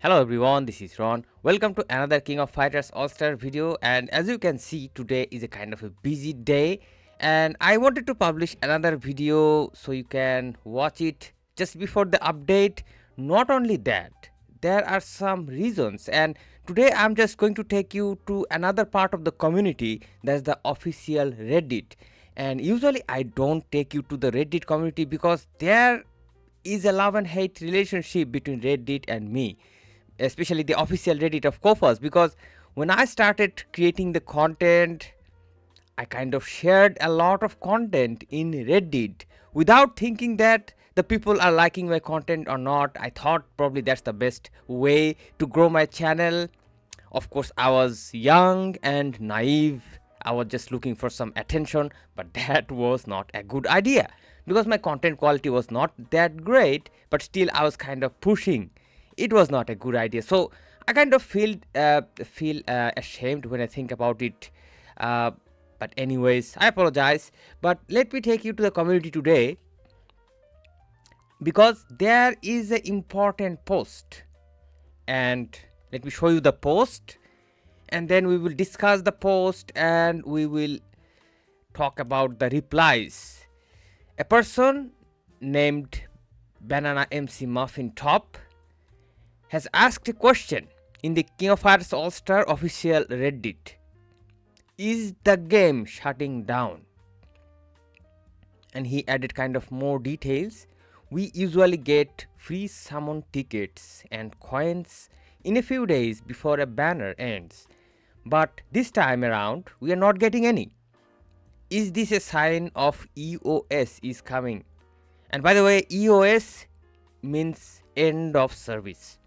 Hello everyone, this is Ron. Welcome to another King of Fighters All-Star video, and as you can see, today is a kind of a busy day and I wanted to publish another video so you can watch it just before the update. Not only that, there are some reasons, and today I'm just going to take you to another part of the community, that's the official Reddit. And usually I don't take you to the Reddit community because there is a love and hate relationship between Reddit and me, especially the official Reddit of KOFAS, because when I started creating the content, I kind of shared a lot of content in Reddit without thinking that the people are liking my content or not. I thought probably that's the best way to grow my channel. Of course, I was young and naive. I was just looking for some attention, but that was not a good idea because my content quality was not that great, but still I was kind of pushing. It was not a good idea. So I kind of feel ashamed when I think about it. But anyways, I apologize. But let me take you to the community today because there is an important post, and let me show you the post, and then we will discuss the post and we will talk about the replies. A person named Banana MC Muffin Top has asked a question in the King of Fighters All-Star official Reddit. Is the game shutting down? And he added kind of more details. We usually get free summon tickets and coins in a few days before a banner ends, but this time around we are not getting any. Is this a sign of EOS is coming? And by the way, EOS means end of service.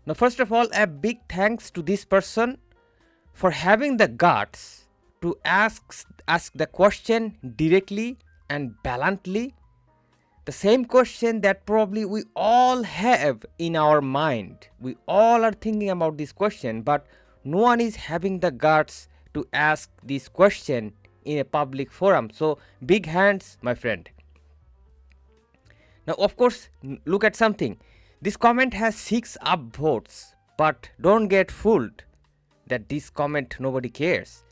Now, first of all, a big thanks to this person for having the guts to ask the question directly and bluntly. The same question that probably we all have in our mind. We all are thinking about this question, but no one is having the guts to ask this question in a public forum. So big hands, my friend. Now, of course, look at something. This comment has 6 upvotes, but don't get fooled that this comment nobody cares.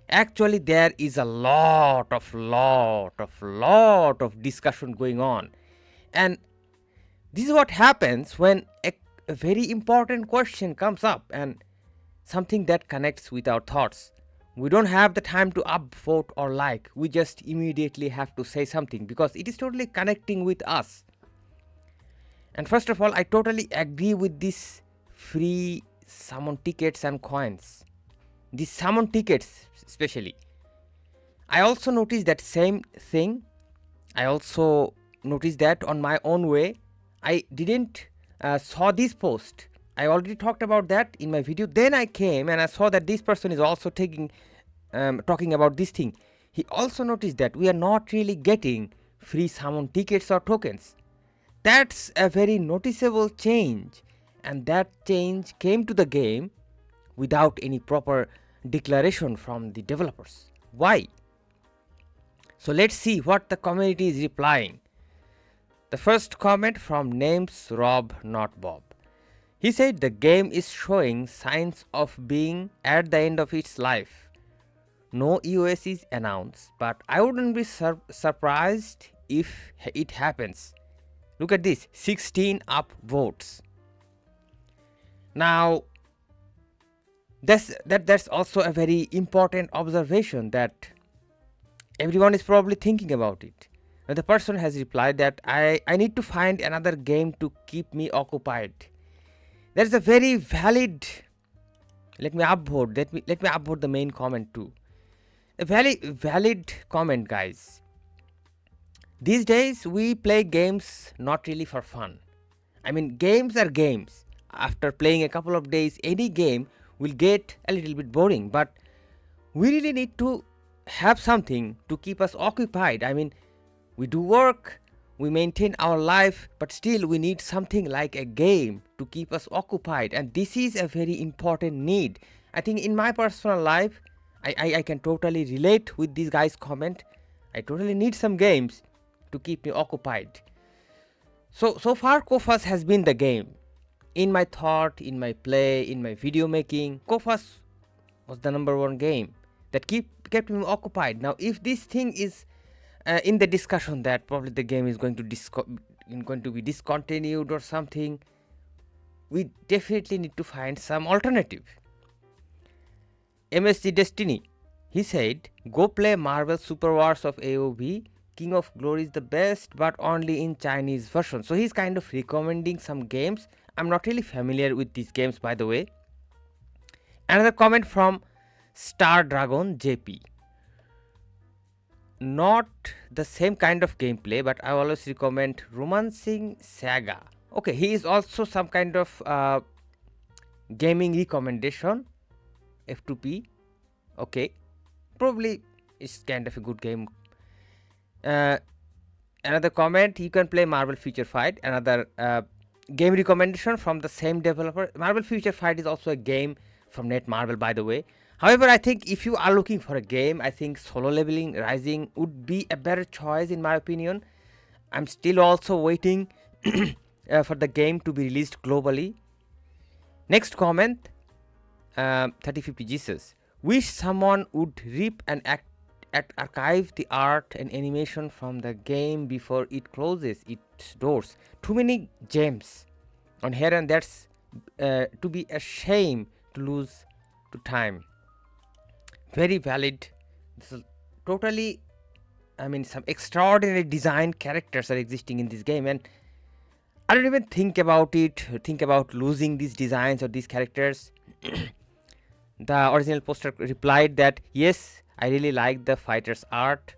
Actually, there is a lot of discussion going on, and this is what happens when a very important question comes up and something that connects with our thoughts. We don't have the time to upvote or like. We just immediately have to say something because it is totally connecting with us. And first of all, I totally agree with this free summon tickets and coins. These summon tickets especially. I also noticed that same thing. I also noticed that on my own way. I didn't saw this post. I already talked about that in my video. Then I came and I saw that this person is also talking about this thing. He also noticed that we are not really getting free summon tickets or tokens. That's a very noticeable change, and that change came to the game without any proper declaration from the developers. Why? So let's see what the community is replying. The first comment from names Rob not Bob. He said the game is showing signs of being at the end of its life. No EOS is announced, but I wouldn't be surprised if it happens. Look at this, 16 upvotes. Now, that's also a very important observation that everyone is probably thinking about it. Now, the person has replied that I need to find another game to keep me occupied. That's a very valid. Let me upvote. Let me upvote the main comment too. A very valid comment, guys. These days we play games not really for fun. I mean, games are games. After playing a couple of days, any game will get a little bit boring, but we really need to have something to keep us occupied. I mean, we do work, we maintain our life, but still we need something like a game to keep us occupied, and this is a very important need. I think in my personal life, I can totally relate with this guy's comment. I totally need some games to keep me occupied. So far KOFAS has been the game. in my thought, in my play, in my video making, KOFAS was the number one game that kept me occupied. Now, if this thing is in the discussion that probably the game is going to be discontinued or something, we definitely need to find some alternative. MSC Destiny, he said, go play Marvel Super Wars of AOV. King of Glory is the best, but only in Chinese version. So he's kind of recommending some games. I'm not really familiar with these games, by the way. Another comment from Star Dragon JP. Not the same kind of gameplay, but I always recommend Romancing Saga. Okay, he is also some kind of gaming recommendation. F2P. Okay, probably it's kind of a good game. Another comment, you can play Marvel Future Fight. Another game recommendation from the same developer. Marvel Future Fight is also a game from Netmarble, by the way. However, I think if you are looking for a game, I think Solo Leveling Rising would be a better choice in my opinion. I'm still also waiting for the game to be released globally. Next comment, 3050 Jesus. Wish someone would rip and archive the art and animation from the game before it closes its doors. Too many gems on here, and that's to be a shame to lose to time. Very valid. This is totally, I mean, some extraordinary design characters are existing in this game, and I don't even think about losing these designs or these characters. The original poster replied that yes, I really like the fighter's art.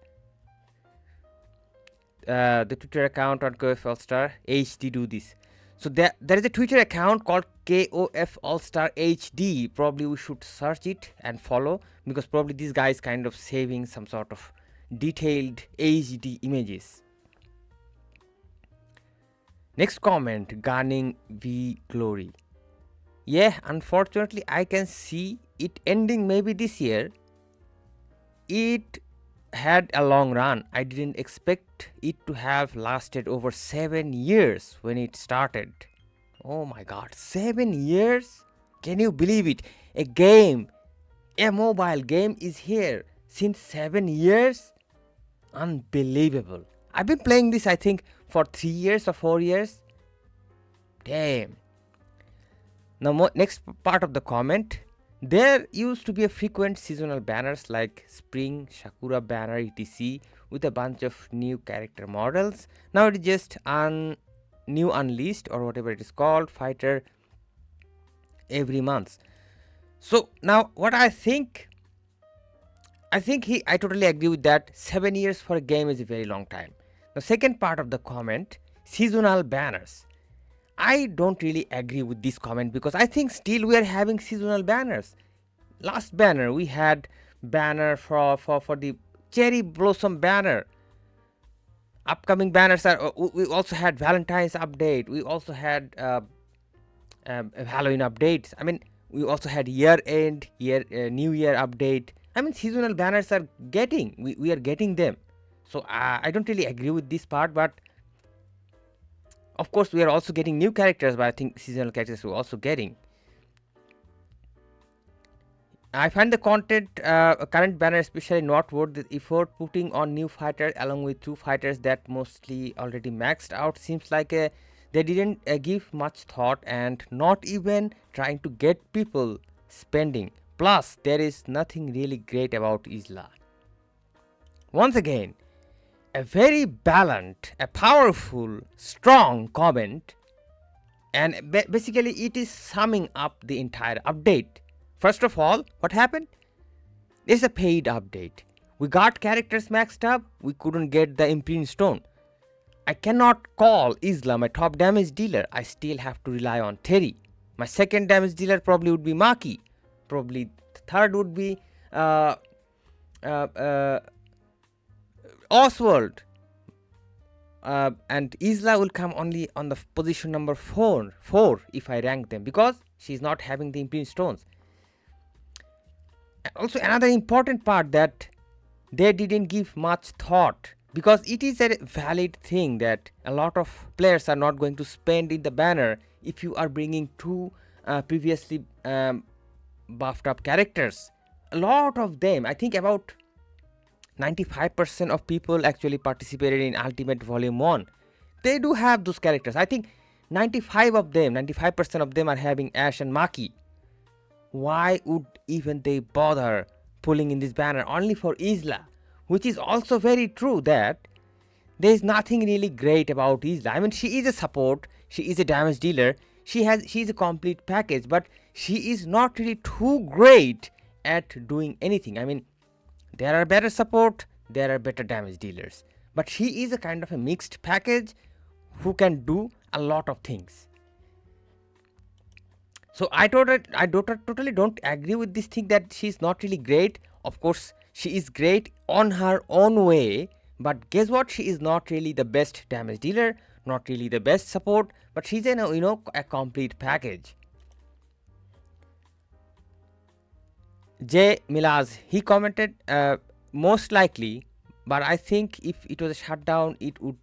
The Twitter account on KOF All-Star HD do this. So there is a Twitter account called KOF All-Star HD. Probably we should search it and follow, because probably this guy is kind of saving some sort of detailed HD images. Next comment, Gunning V Glory. Yeah, unfortunately I can see it ending maybe this year. It had a long run. I didn't expect it to have lasted over 7 years when it started. Oh my god, 7 years? Can you believe it? A mobile game is here since 7 years? Unbelievable. I've been playing this, I think, for 3 years or 4 years. Damn. Now, next part of the comment. There used to be a frequent seasonal banners like Spring, Sakura banner, etc. with a bunch of new character models. Now it is just new unleashed or whatever it is called fighter every month. So now what I totally agree with that. 7 years for a game is a very long time. The second part of the comment, seasonal banners. I don't really agree with this comment, because I think still we are having seasonal banners. Last banner we had banner for the cherry blossom banner. Upcoming banners are we also had Valentine's update. We also had Halloween updates. I mean, we also had year end, new year update. I mean, seasonal banners are we are getting them. So I don't really agree with this part, but of course, we are also getting new characters, but I think seasonal characters we're also getting. I find the current banner especially not worth the effort putting on new fighters along with 2 fighters that mostly already maxed out. Seems like they didn't give much thought and not even trying to get people spending. Plus, there is nothing really great about Isla. Once again, a very balanced, a powerful, strong comment, and basically it is summing up the entire update. First of all, what happened? It's a paid update. We got characters maxed up, we couldn't get the imprint stone. I cannot call Isla my top damage dealer. I still have to rely on Terry. My second damage dealer probably would be Maki. Probably third would be Oswald, and Isla will come only on the position number 4 if I rank them, because she's not having the imprint stones. Also, another important part that they didn't give much thought because it is a valid thing that a lot of players are not going to spend in the banner if you are bringing two previously buffed up characters. A lot of them, I think about 95% of people actually participated in Ultimate Volume 1. They do have those characters. I think 95% of them are having Ash and Maki. Why would even they bother pulling in this banner only for Isla? Which is also very true that there is nothing really great about Isla. I mean, she is a support, she is a damage dealer, she is a complete package, but she is not really too great at doing anything. I mean, there are better support, there are better damage dealers, but she is a kind of a mixed package who can do a lot of things. So totally don't agree with this thing that she's not really great. Of course, she is great on her own way, but guess what? She is not really the best damage dealer, not really the best support, but she's a complete package. J Milaz, he commented most likely, but I think if it was a shutdown, it would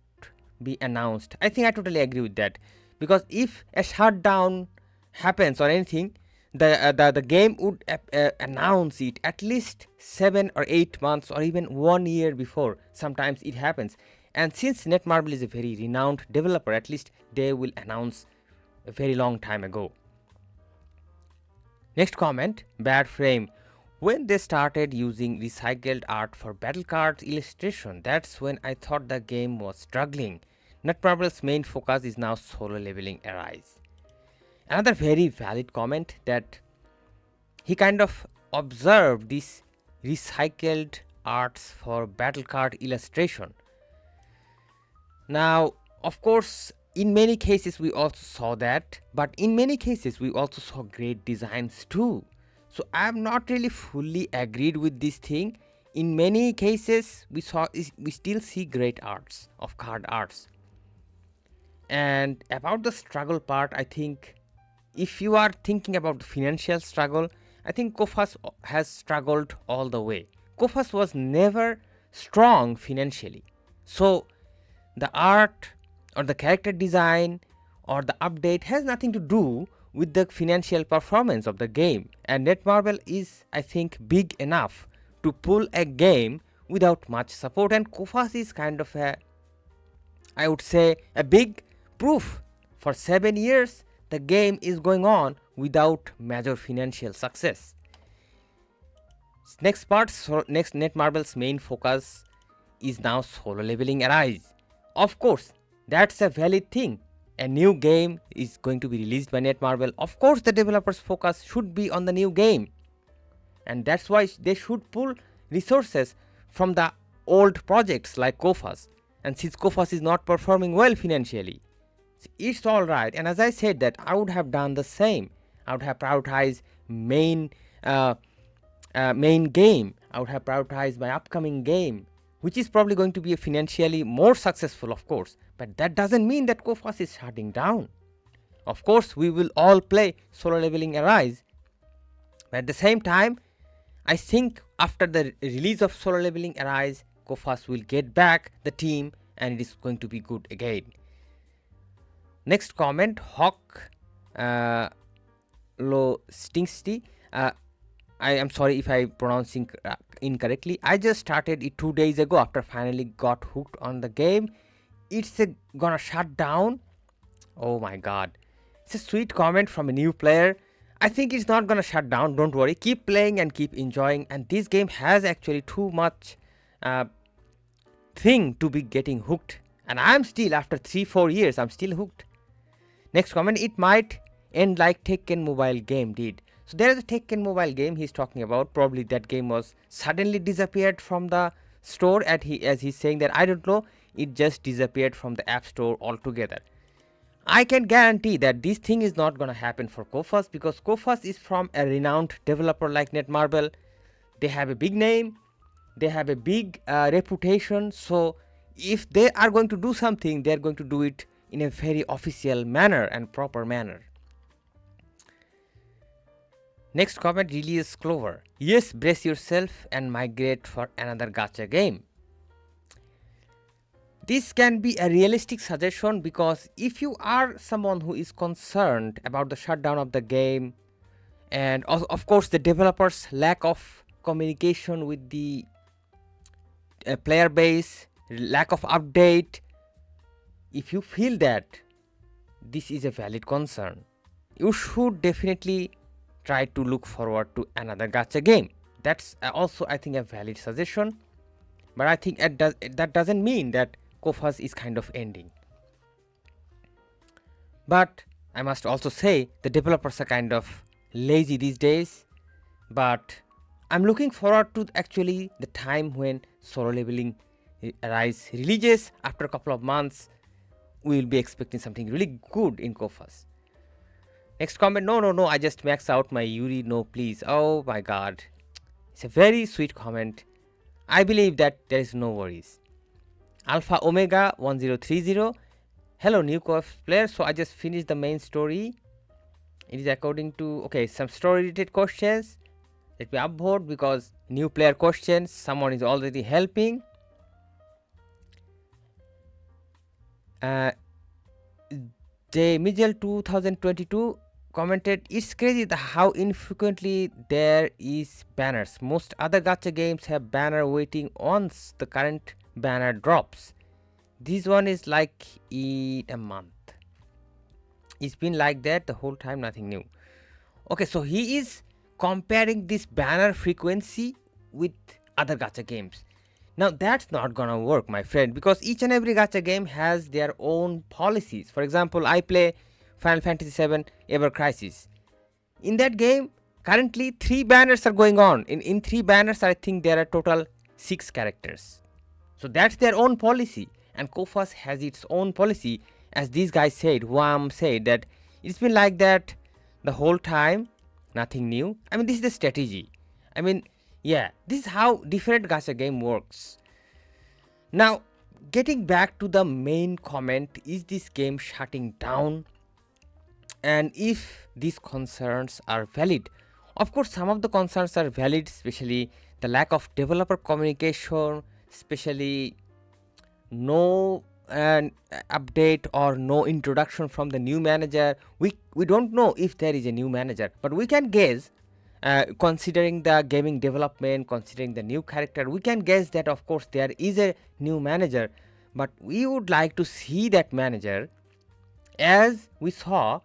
be announced. I think I totally agree with that, because if a shutdown happens or anything, the game would announce it at least 7 or 8 months or even 1 year before. Sometimes it happens, and since Netmarble is a very renowned developer, at least they will announce a very long time ago. Next comment, bad frame. When they started using recycled art for battle cards illustration, that's when I thought the game was struggling. Netmarble's main focus is now solo leveling Arise. Another very valid comment, that he kind of observed these recycled arts for battle card illustration. Now, of course, in many cases we also saw that, but in many cases we also saw great designs too. So I am not really fully agreed with this thing. In many cases we still see great arts of card arts. And about the struggle part, I think if you are thinking about the financial struggle, I think KOFAS has struggled all the way. KOFAS was never strong financially. So the art or the character design or the update has nothing to do with the financial performance of the game, and Netmarble is, I think, big enough to pull a game without much support, and KOFAS is kind of a, I would say, a big proof. For 7 years the game is going on without major financial success. Next part, next Netmarble's main focus is now solo leveling Arise. Of course, that's a valid thing. A new game is going to be released by Netmarble. Of course, the developers' focus should be on the new game, and that's why they should pull resources from the old projects like KOFAS. And since KOFAS is not performing well financially, it's all right. And as I said, that I would have done the same. I would have prioritized main game. I would have prioritized my upcoming game, which is probably going to be financially more successful, of course. But that doesn't mean that KOFAS is shutting down. Of course, we will all play solo leveling Arise. But at the same time, I think after the release of solo leveling Arise, KOFAS will get back the team and it is going to be good again. Next comment, Hawk Lo Stingsty. I am sorry if I pronouncing incorrectly. I just started it 2 days ago after finally got hooked on the game. It's gonna shut down. Oh my god. It's a sweet comment from a new player. I think it's not gonna shut down. Don't worry. Keep playing and keep enjoying. And this game has actually too much thing to be getting hooked. And I'm still, after 3-4 years, I'm still hooked. Next comment, it might end like Tekken mobile game did. So there is a Tekken mobile game he's talking about. Probably that game was suddenly disappeared from the store, as he's saying that, I don't know, it just disappeared from the app store altogether. I can guarantee that this thing is not gonna happen for KOFAS, because KOFAS is from a renowned developer like Netmarble. They have a big name, they have a big reputation. So if they are going to do something, they are going to do it in a very official manner and proper manner. Next comment, Release Clover. Yes, brace yourself and migrate for another gacha game. This can be a realistic suggestion because if you are someone who is concerned about the shutdown of the game and of course the developers lack of communication with the player base, lack of update, if you feel that this is a valid concern, you should definitely try to look forward to another gacha game. That's also I think a valid suggestion, but I think that doesn't mean that KOFAS is kind of ending. But I must also say the developers are kind of lazy these days, but I'm looking forward to actually the time when solo leveling Rise releases. After a couple of months, we will be expecting something really good in KOFAS. Next comment, no, I just maxed out my Yuri, no please. Oh my god. It's a very sweet comment. I believe that there is no worries. Alpha Omega 1030. Hello new KOFAS players. So I just finished the main story. It is according to some story related questions. Let me upvote because new player questions, someone is already helping. J Mijel 2022 commented, it's crazy how infrequently there is banners. Most other gacha games have banner waiting once the current banner drops. This one is like in a month. It's been like that the whole time, nothing new. Okay, so he is comparing this banner frequency with other gacha games. Now that's not gonna work, my friend, because each and every gacha game has their own policies. For example, I play Final Fantasy VII Ever Crisis. In that game, currently 3 banners are going on. In 3 banners, I think there are total 6 characters. So that's their own policy. And KOFAS has its own policy. As these guys said, Wham said that it's been like that the whole time, nothing new. I mean, this is the strategy. I mean, yeah, this is how different gacha game works. Now, getting back to the main comment, is this game shutting down? And if these concerns are valid, of course some of the concerns are valid, especially the lack of developer communication, especially no update or no introduction from the new manager. We don't know if there is a new manager, but we can guess, considering the gaming development, considering the new character, we can guess that of course there is a new manager, but we would like to see that manager. As we saw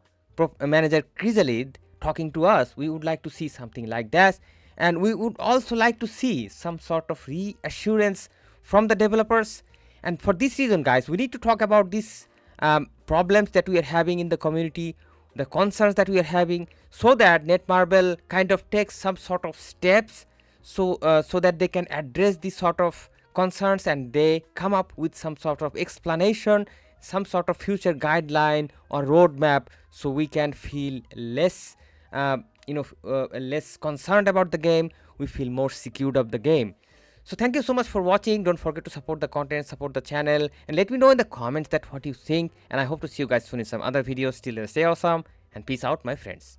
manager Chrysalid talking to us, we would like to see something like that, and we would also like to see some sort of reassurance from the developers. And for this reason, guys, we need to talk about these problems that we are having in the community, the concerns that we are having, so that Netmarble kind of takes some sort of steps, so that they can address these sort of concerns and they come up with some sort of explanation, some sort of future guideline or roadmap, so we can feel less less concerned about the game. We feel more secured of the game. So thank you so much for watching. Don't forget to support the content, support the channel, and let me know in the comments that what you think. And I hope to see you guys soon in some other videos. Till then, stay awesome and peace out, my friends.